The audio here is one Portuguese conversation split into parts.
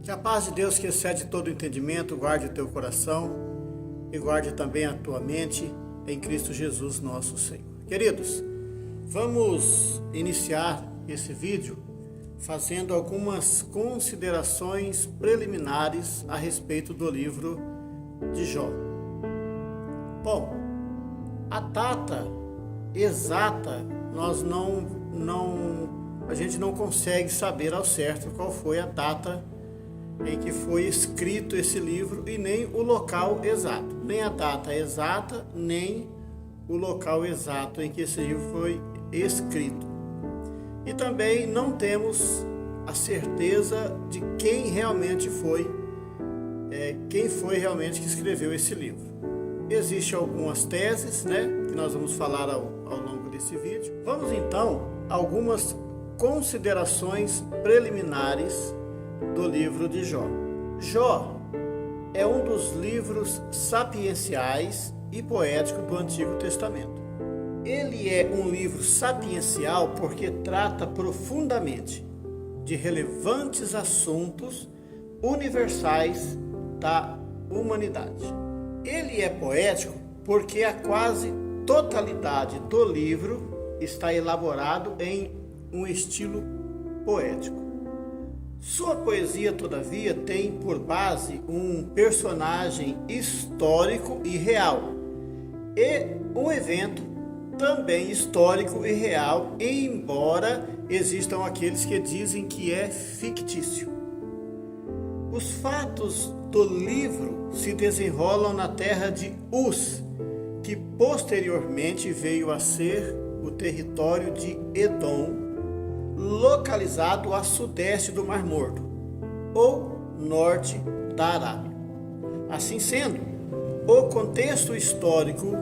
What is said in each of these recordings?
Que a paz de Deus, que excede todo entendimento, guarde o teu coração e guarde também a tua mente em Cristo Jesus, nosso Senhor. Queridos, vamos iniciar esse vídeo fazendo algumas considerações preliminares a respeito do livro de Jó. Bom, a data exata a gente não consegue saber ao certo qual foi a data em que foi escrito esse livro e nem o local exato, nem a data exata, nem o local exato em que esse livro foi escrito. E também não temos a certeza de quem foi realmente que escreveu esse livro. Existem algumas teses, que nós vamos falar ao longo desse vídeo. Vamos então a algumas considerações preliminares do livro de Jó. Jó é um dos livros sapienciais e poéticos do Antigo Testamento. Ele é um livro sapiencial porque trata profundamente de relevantes assuntos universais da humanidade. Ele é poético porque a quase totalidade do livro está elaborado em um estilo poético. Sua poesia, todavia, tem por base um personagem histórico e real e um evento também histórico e real, embora existam aqueles que dizem que é fictício. Os fatos do livro se desenrolam na terra de Uz, que posteriormente veio a ser o território de Edom, localizado a sudeste do Mar Morto, ou norte da Arábia. Assim sendo, o contexto histórico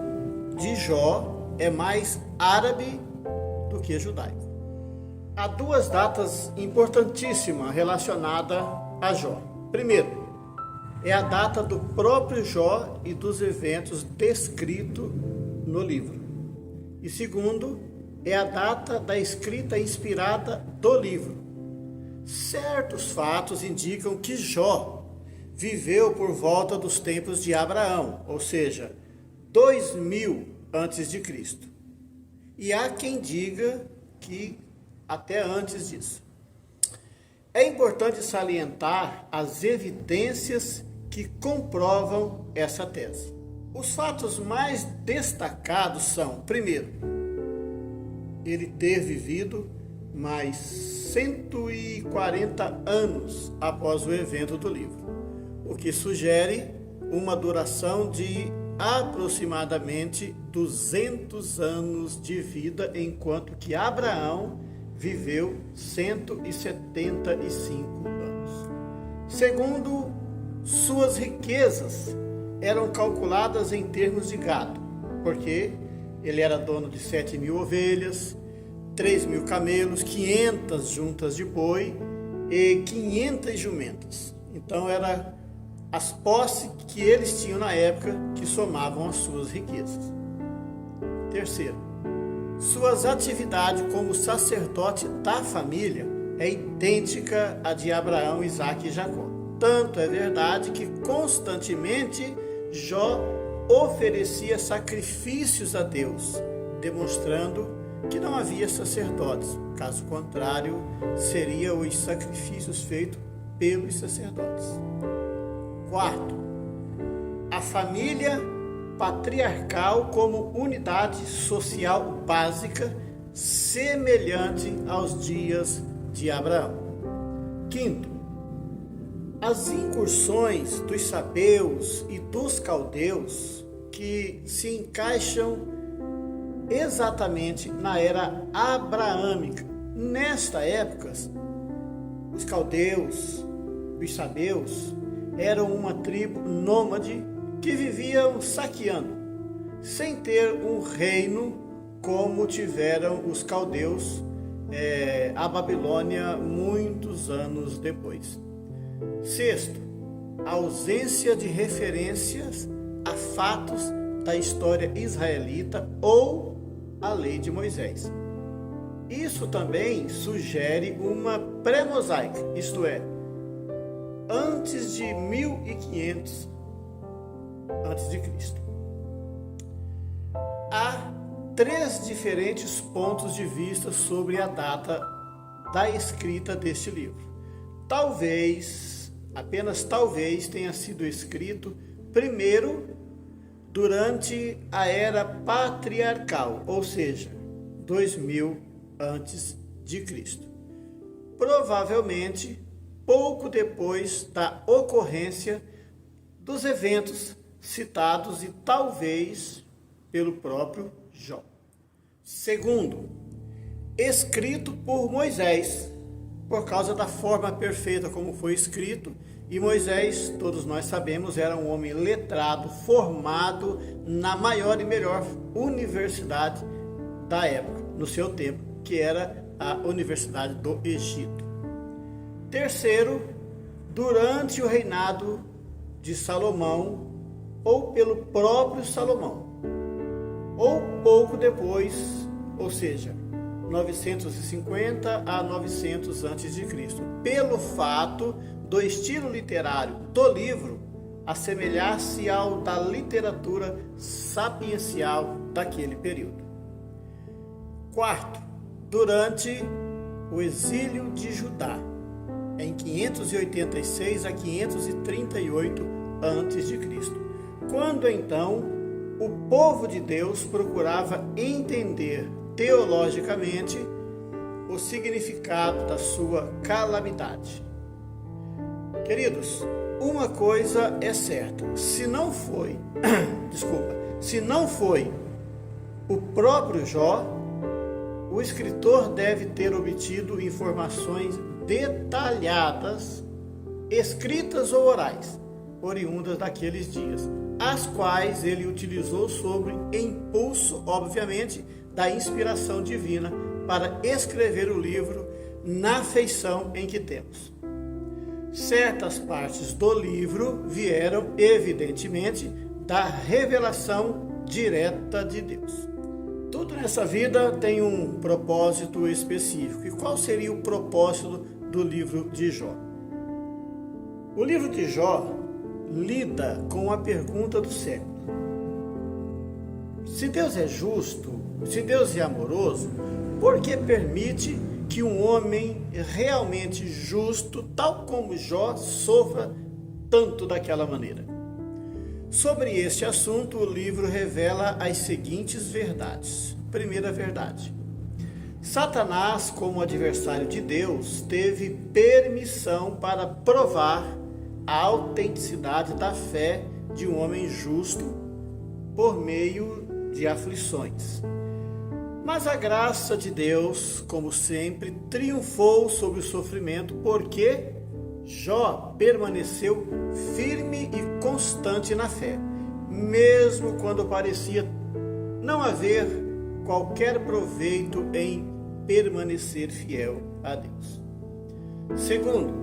de Jó é mais árabe do que judaico. Há duas datas importantíssimas relacionadas a Jó. Primeiro, é a data do próprio Jó e dos eventos descritos no livro. E segundo, é a data da escrita inspirada do livro. Certos fatos indicam que Jó viveu por volta dos tempos de Abraão, ou seja, 2000 antes de Cristo. E há quem diga que até antes disso. É importante salientar as evidências que comprovam essa tese. Os fatos mais destacados são, primeiro, ele ter vivido mais 140 anos após o evento do livro, o que sugere uma duração de aproximadamente 200 anos de vida, enquanto que Abraão viveu 175 anos. Segundo, suas riquezas eram calculadas em termos de gado, porque ele era dono de 7.000 ovelhas, 3.000 camelos, 500 juntas de boi e 500 jumentas. Então, eram as posses que eles tinham na época que somavam as suas riquezas. Terceiro, suas atividades como sacerdote da família é idêntica à de Abraão, Isaque e Jacó. Tanto é verdade que constantemente Jó oferecia sacrifícios a Deus, demonstrando que não havia sacerdotes. Caso contrário, seriam os sacrifícios feitos pelos sacerdotes. Quarto, a família patriarcal como unidade social básica, semelhante aos dias de Abraão. Quinto, as incursões dos sabeus e dos caldeus que se encaixam exatamente na era abraâmica. Nesta época, os caldeus, os sabeus, eram uma tribo nômade que viviam saqueando, sem ter um reino como tiveram os caldeus, a Babilônia, muitos anos depois. Sexto, a ausência de referências a fatos da história israelita ou a lei de Moisés. Isso também sugere uma pré-mosaica, isto é, antes de 1500 antes de Cristo. Há 3 diferentes pontos de vista sobre a data da escrita deste livro. Talvez, apenas talvez, tenha sido escrito primeiro durante a era patriarcal, ou seja, 2000 antes de Cristo. Provavelmente pouco depois da ocorrência dos eventos citados e talvez pelo próprio Jó. Segundo, escrito por Moisés, por causa da forma perfeita como foi escrito, e Moisés, todos nós sabemos, era um homem letrado, formado na maior e melhor universidade da época, no seu tempo, que era a Universidade do Egito. Terceiro, durante o reinado de Salomão, ou pelo próprio Salomão, ou pouco depois, ou seja, 950 a 900 a.C., pelo fato do estilo literário do livro assemelhar-se ao da literatura sapiencial daquele período. Quarto, durante o exílio de Judá, em 586 a 538 a.C., quando então o povo de Deus procurava entender teologicamente o significado da sua calamidade. Queridos, uma coisa é certa, se não foi o próprio Jó, o escritor deve ter obtido informações detalhadas, escritas ou orais, oriundas daqueles dias, as quais ele utilizou sob impulso, obviamente, da inspiração divina para escrever o livro na feição em que temos. Certas partes do livro vieram, evidentemente, da revelação direta de Deus. Tudo nessa vida tem um propósito específico. E qual seria o propósito do livro de Jó? O livro de Jó lida com a pergunta do século. Se Deus é justo, se Deus é amoroso, por que permite que um homem realmente justo, tal como Jó, sofra tanto daquela maneira? Sobre este assunto, o livro revela as seguintes verdades. Primeira verdade: Satanás, como adversário de Deus, teve permissão para provar a autenticidade da fé de um homem justo por meio de aflições. Mas a graça de Deus, como sempre, triunfou sobre o sofrimento, porque Jó permaneceu firme e constante na fé, mesmo quando parecia não haver qualquer proveito em permanecer fiel a Deus. Segundo,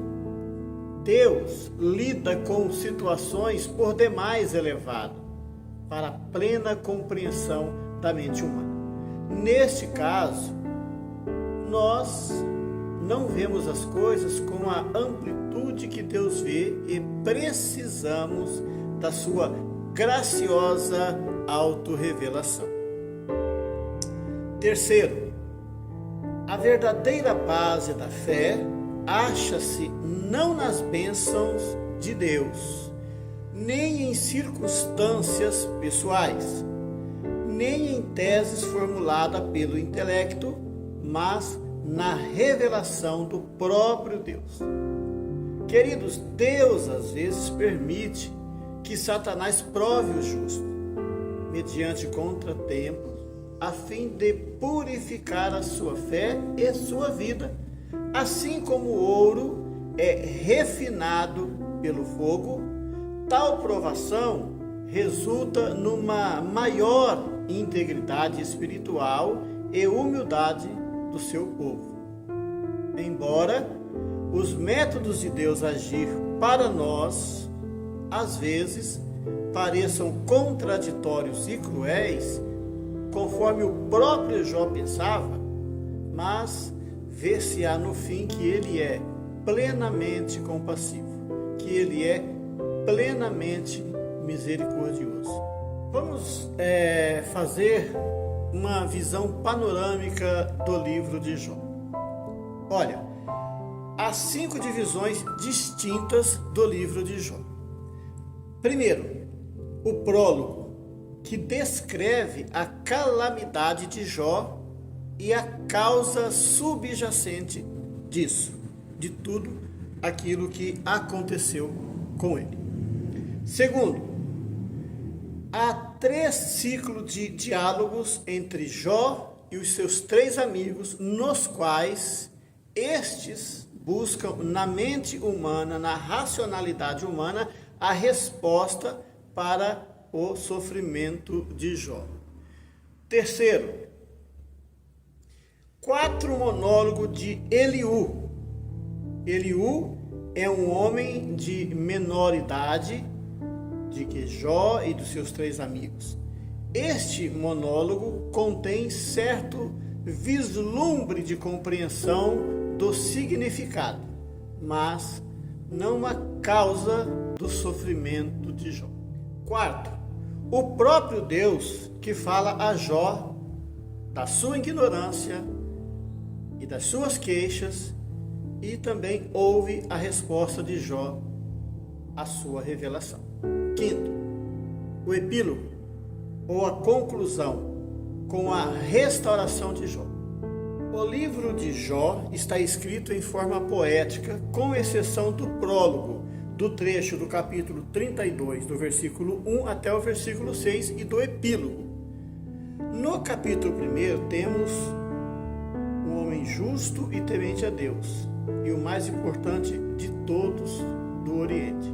Deus lida com situações por demais elevadas para a plena compreensão da mente humana. Neste caso, nós não vemos as coisas com a amplitude que Deus vê e precisamos da sua graciosa autorrevelação. Terceiro, a verdadeira base da fé acha-se não nas bênçãos de Deus, nem em circunstâncias pessoais, nem em teses formuladas pelo intelecto, mas na revelação do próprio Deus. Queridos, Deus às vezes permite que Satanás prove o justo, mediante contratempos, a fim de purificar a sua fé e sua vida, assim como o ouro é refinado pelo fogo. Tal provação resulta numa maior integridade espiritual e humildade do seu povo. Embora os métodos de Deus agir para nós, às vezes, pareçam contraditórios e cruéis, conforme o próprio Jó pensava, mas ver-se-á no fim que ele é plenamente compassivo, que Ele é plenamente misericordioso. Vamos fazer uma visão panorâmica do livro de Jó. Olha, há 5 divisões distintas do livro de Jó. Primeiro, o prólogo, que descreve a calamidade de Jó e a causa subjacente disso, de tudo aquilo que aconteceu com ele. Segundo, há 3 ciclos de diálogos entre Jó e os seus 3 amigos, nos quais estes buscam na mente humana, na racionalidade humana, a resposta para o sofrimento de Jó. Terceiro, 4 monólogos de Eliú. Eliú é um homem de menor idade de que Jó e dos seus 3 amigos. Este monólogo contém certo vislumbre de compreensão do significado, mas não a causa do sofrimento de Jó. Quarto, o próprio Deus que fala a Jó da sua ignorância e das suas queixas, e também ouve a resposta de Jó à sua revelação. Quinto, o epílogo, ou a conclusão, com a restauração de Jó. O livro de Jó está escrito em forma poética, com exceção do prólogo, do trecho do capítulo 32, do versículo 1 até o versículo 6, e do epílogo. No capítulo 1 temos um homem justo e temente a Deus, e o mais importante de todos do Oriente,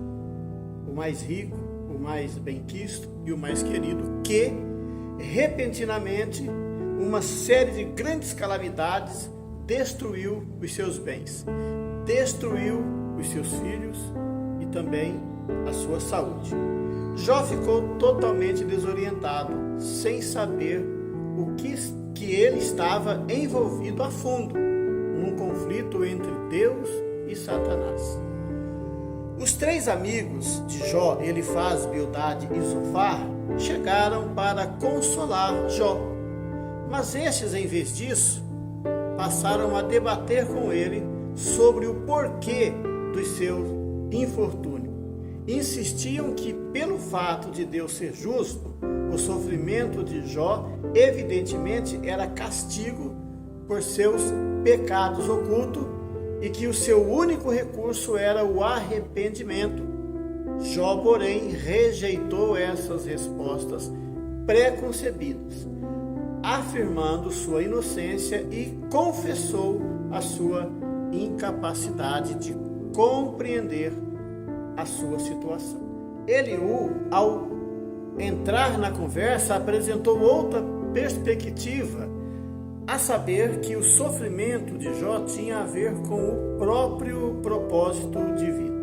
o mais rico, o mais benquisto e o mais querido, que repentinamente uma série de grandes calamidades destruiu os seus bens, destruiu os seus filhos e também a sua saúde. Jó ficou totalmente desorientado, sem saber o que ele estava envolvido a fundo, num conflito entre Deus e Satanás. Os 3 amigos de Jó, Elifaz, Bildade e Zofar, chegaram para consolar Jó, mas estes, em vez disso, passaram a debater com ele sobre o porquê do seu infortúnio. Insistiam que, pelo fato de Deus ser justo, o sofrimento de Jó evidentemente era castigo por seus pecados ocultos e que o seu único recurso era o arrependimento. Jó, porém, rejeitou essas respostas preconcebidas, afirmando sua inocência e confessou a sua incapacidade de compreender a sua situação. Eliú, ao entrar na conversa, apresentou outra perspectiva, a saber que o sofrimento de Jó tinha a ver com o próprio propósito divino.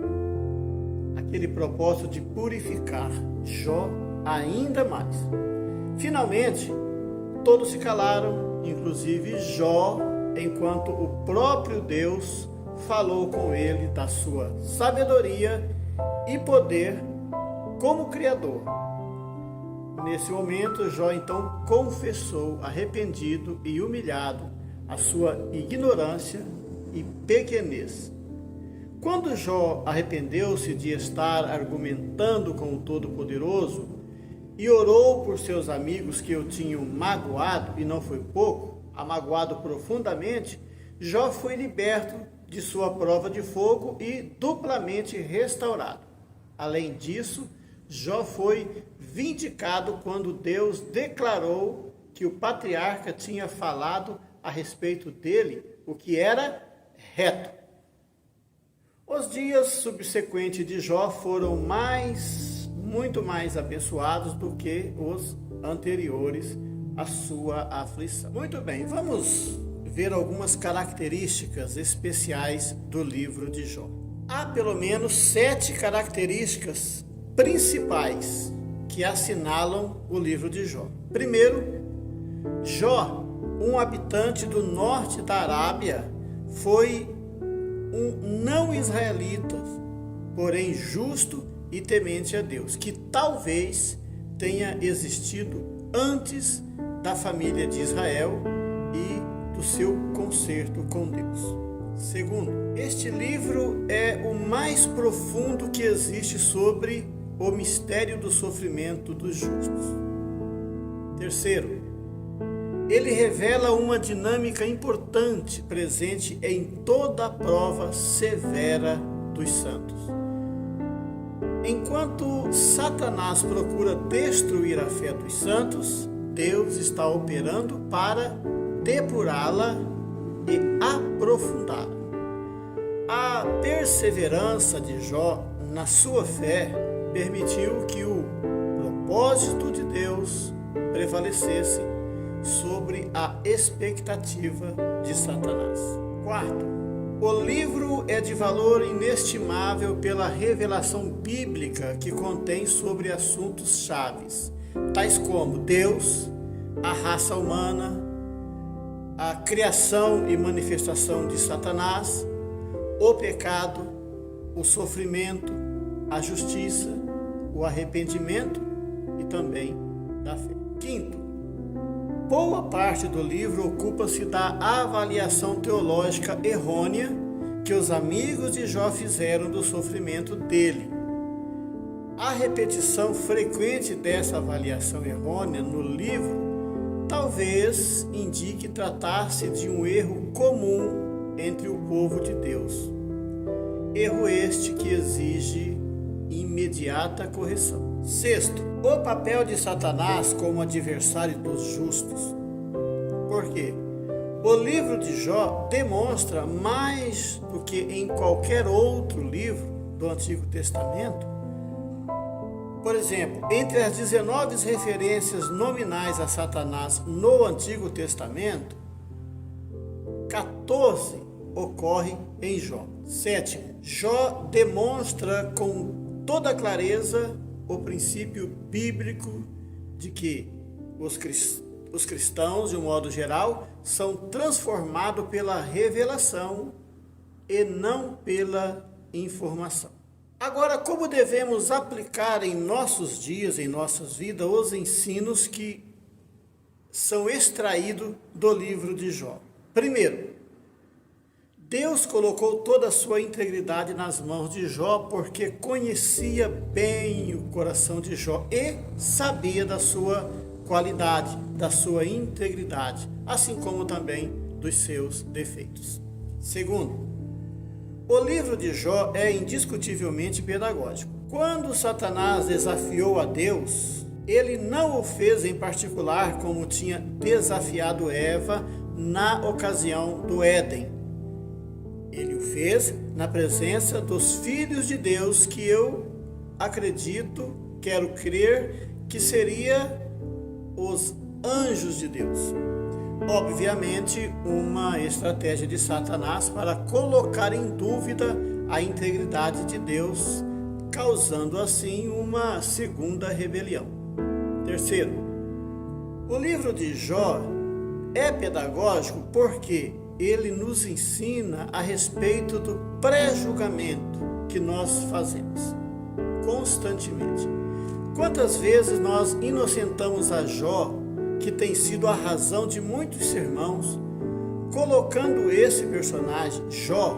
Aquele propósito de purificar Jó ainda mais. Finalmente, todos se calaram, inclusive Jó, enquanto o próprio Deus falou com ele da sua sabedoria e poder como Criador. Nesse momento, Jó então confessou, arrependido e humilhado, a sua ignorância e pequenez. Quando Jó arrependeu-se de estar argumentando com o Todo-Poderoso e orou por seus amigos que o tinham magoado, e não foi pouco, amagoado profundamente, Jó foi liberto de sua prova de fogo e duplamente restaurado. Além disso, Jó foi vindicado quando Deus declarou que o patriarca tinha falado a respeito dele o que era reto. Os dias subsequentes de Jó foram muito mais abençoados do que os anteriores à sua aflição. Muito bem, vamos ver algumas características especiais do livro de Jó. Há pelo menos 7 características principais que assinalam o livro de Jó. Primeiro, Jó, um habitante do norte da Arábia, foi um não israelita, porém justo e temente a Deus, que talvez tenha existido antes da família de Israel e do seu concerto com Deus. Segundo, este livro é o mais profundo que existe sobre o mistério do sofrimento dos justos. Terceiro, ele revela uma dinâmica importante presente em toda a prova severa dos santos. Enquanto Satanás procura destruir a fé dos santos, Deus está operando para depurá-la e aprofundá-la. A perseverança de Jó na sua fé permitiu que o propósito de Deus prevalecesse sobre a expectativa de Satanás. Quarto, o livro é de valor inestimável pela revelação bíblica que contém sobre assuntos chaves, tais como Deus, a raça humana, a criação e manifestação de Satanás, o pecado, o sofrimento, a justiça, o arrependimento e também da fé. Quinto, boa parte do livro ocupa-se da avaliação teológica errônea que os amigos de Jó fizeram do sofrimento dele. A repetição frequente dessa avaliação errônea no livro talvez indique tratar-se de um erro comum entre o povo de Deus. Erro este que exige imediata correção. Sexto, o papel de Satanás como adversário dos justos. Por quê? O livro de Jó demonstra mais do que em qualquer outro livro do Antigo Testamento. Por exemplo, entre as 19 referências nominais a Satanás no Antigo Testamento, 14 ocorrem em Jó. Sétimo, Jó demonstra com toda clareza o princípio bíblico de que os cristãos, de um modo geral, são transformados pela revelação e não pela informação. Agora, como devemos aplicar em nossos dias, em nossas vidas, os ensinos que são extraídos do livro de Jó? Primeiro, Deus colocou toda a sua integridade nas mãos de Jó porque conhecia bem o coração de Jó e sabia da sua qualidade, da sua integridade, assim como também dos seus defeitos. Segundo, o livro de Jó é indiscutivelmente pedagógico. Quando Satanás desafiou a Deus, ele não o fez em particular como tinha desafiado Eva na ocasião do Éden. Ele o fez na presença dos filhos de Deus, que eu acredito, quero crer, que seria os anjos de Deus. Obviamente, uma estratégia de Satanás para colocar em dúvida a integridade de Deus, causando assim uma segunda rebelião. Terceiro, o livro de Jó é pedagógico porque ele nos ensina a respeito do pré-julgamento que nós fazemos constantemente. Quantas vezes nós inocentamos a Jó, que tem sido a razão de muitos sermãos, colocando esse personagem, Jó,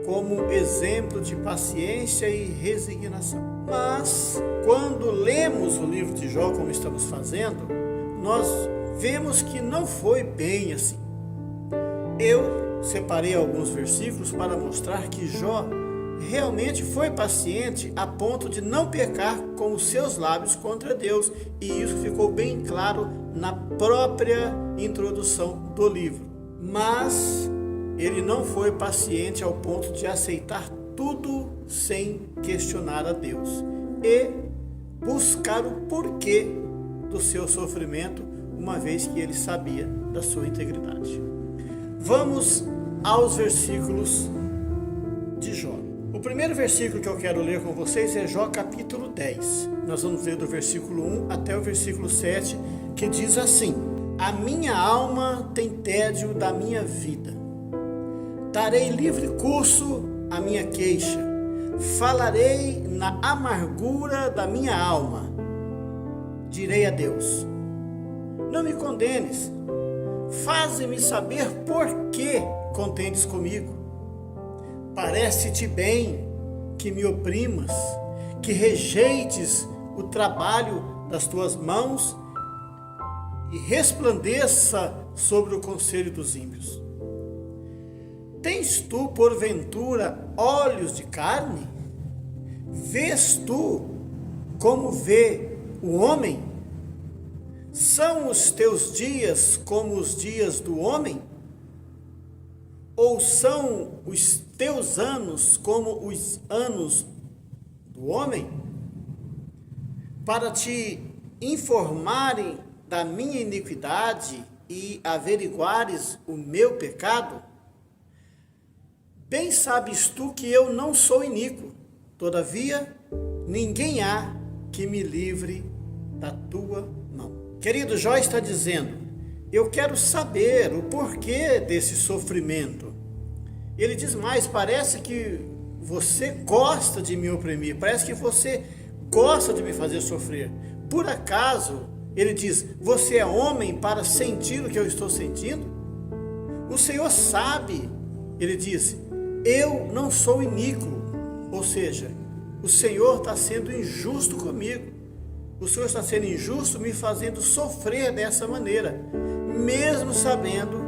como exemplo de paciência e resignação. Mas, quando lemos o livro de Jó, como estamos fazendo, nós vemos que não foi bem assim. Eu separei alguns versículos para mostrar que Jó realmente foi paciente a ponto de não pecar com os seus lábios contra Deus, e isso ficou bem claro na própria introdução do livro. Mas ele não foi paciente ao ponto de aceitar tudo sem questionar a Deus e buscar o porquê do seu sofrimento, uma vez que ele sabia da sua integridade. Vamos aos versículos de Jó. O primeiro versículo que eu quero ler com vocês é Jó capítulo 10. Nós vamos ler do versículo 1 até o versículo 7, que diz assim: A minha alma tem tédio da minha vida. Darei livre curso à minha queixa. Falarei na amargura da minha alma. Direi a Deus: não me condenes. Faze-me saber por que contendes comigo. Parece-te bem que me oprimas, que rejeites o trabalho das tuas mãos e resplandeça sobre o conselho dos ímpios. Tens tu, porventura, olhos de carne? Vês tu como vê o homem? São os teus dias como os dias do homem? Ou são os teus anos como os anos do homem? Para te informarem da minha iniquidade e averiguares o meu pecado? Bem sabes tu que eu não sou iníquo, todavia ninguém há que me livre da tua mão. Querido, Jó está dizendo: eu quero saber o porquê desse sofrimento. Ele diz mais: parece que você gosta de me oprimir, parece que você gosta de me fazer sofrer. Por acaso, ele diz, você é homem para sentir o que eu estou sentindo? O Senhor sabe, ele diz, eu não sou iníquo, ou seja, o Senhor está sendo injusto comigo. O Senhor está sendo injusto me fazendo sofrer dessa maneira, mesmo sabendo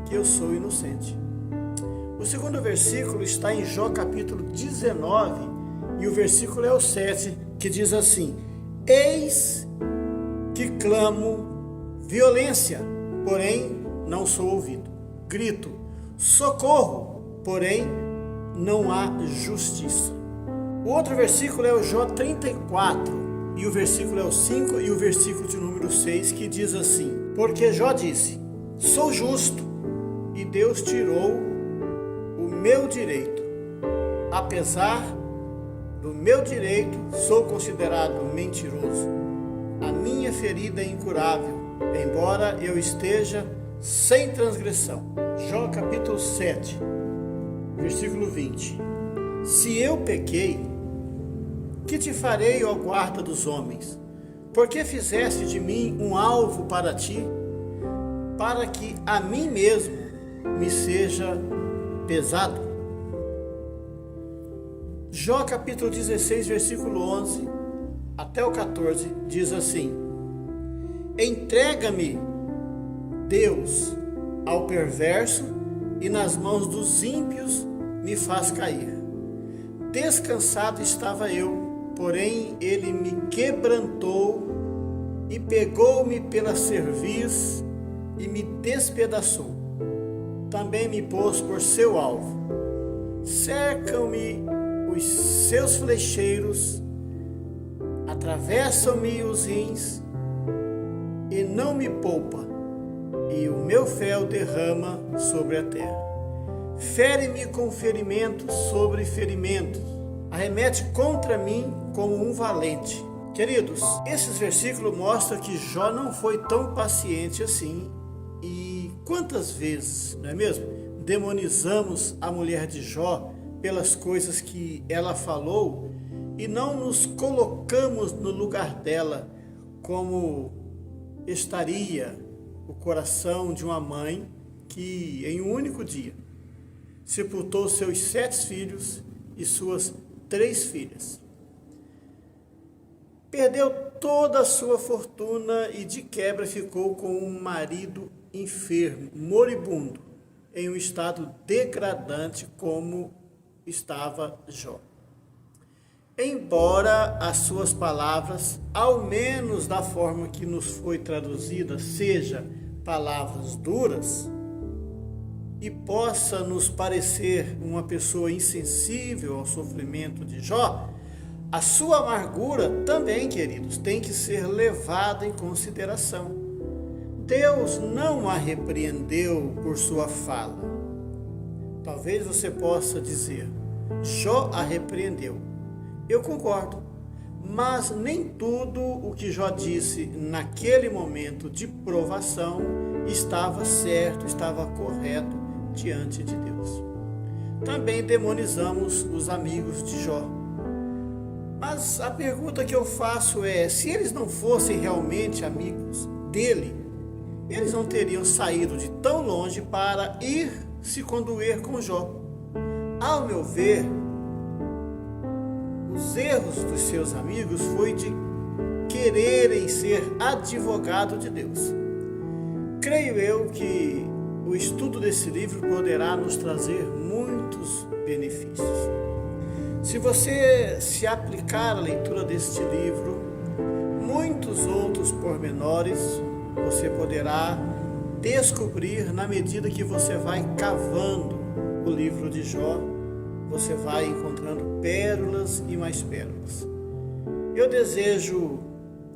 que eu sou inocente. O segundo versículo está em Jó capítulo 19, e o versículo é o 7, que diz assim: eis que clamo violência, porém não sou ouvido. Grito, socorro, porém não há justiça. O outro versículo é o Jó 34, e o versículo é o 5 e o versículo de número 6, que diz assim: porque Jó disse, sou justo, e Deus tirou o meu direito. Apesar do meu direito, sou considerado mentiroso. A minha ferida é incurável, embora eu esteja sem transgressão. Jó capítulo 7, versículo 20. Se eu pequei, que te farei, ó guarda dos homens? Por que fizeste de mim um alvo para ti, para que a mim mesmo me seja pesado? Jó capítulo 16, versículo 11 até o 14, diz assim: entrega-me, Deus, ao perverso, e nas mãos dos ímpios me faz cair. Descansado estava eu, porém ele me quebrantou e pegou-me pela cerviz e me despedaçou. Também me pôs por seu alvo. Cercam-me os seus flecheiros, atravessam-me os rins e não me poupa, e o meu fel derrama sobre a terra. Fere-me com ferimentos sobre ferimentos, arremete contra mim como um valente. Queridos, esses versículos mostram que Jó não foi tão paciente assim. E quantas vezes, não é mesmo, demonizamos a mulher de Jó pelas coisas que ela falou e não nos colocamos no lugar dela, como estaria o coração de uma mãe que em um único dia sepultou seus 7 filhos e suas 3 filhas. Perdeu toda a sua fortuna e de quebra ficou com um marido enfermo, moribundo, em um estado degradante como estava Jó. Embora as suas palavras, ao menos da forma que nos foi traduzida, seja palavras duras, e possa nos parecer uma pessoa insensível ao sofrimento de Jó, a sua amargura também, queridos, tem que ser levada em consideração. Deus não a repreendeu por sua fala. Talvez você possa dizer, Jó a repreendeu. Eu concordo, mas nem tudo o que Jó disse naquele momento de provação estava certo, estava correto diante de Deus. também demonizamos os amigos de Jó. Mas a pergunta que eu faço é: se eles não fossem realmente amigos dele, eles não teriam saído de tão longe para ir se condoer com Jó. Ao meu ver, os erros dos seus amigos foi de quererem ser advogado de Deus. Creio eu que o estudo desse livro poderá nos trazer muitos benefícios. Se você se aplicar à leitura deste livro, muitos outros pormenores você poderá descobrir na medida que você vai cavando o livro de Jó. Você vai encontrando pérolas e mais pérolas. Eu desejo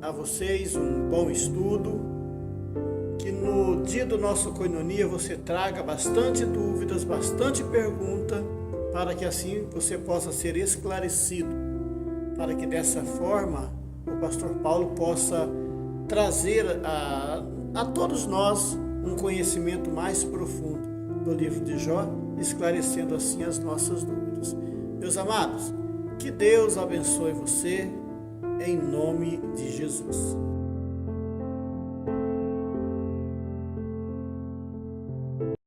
a vocês um bom estudo, que no dia do nosso Koinonia você traga bastante dúvidas, bastante pergunta, para que assim você possa ser esclarecido, para que dessa forma o pastor Paulo possa trazer a todos nós um conhecimento mais profundo do livro de Jó, esclarecendo assim as nossas dúvidas. Meus amados, que Deus abençoe você, em nome de Jesus.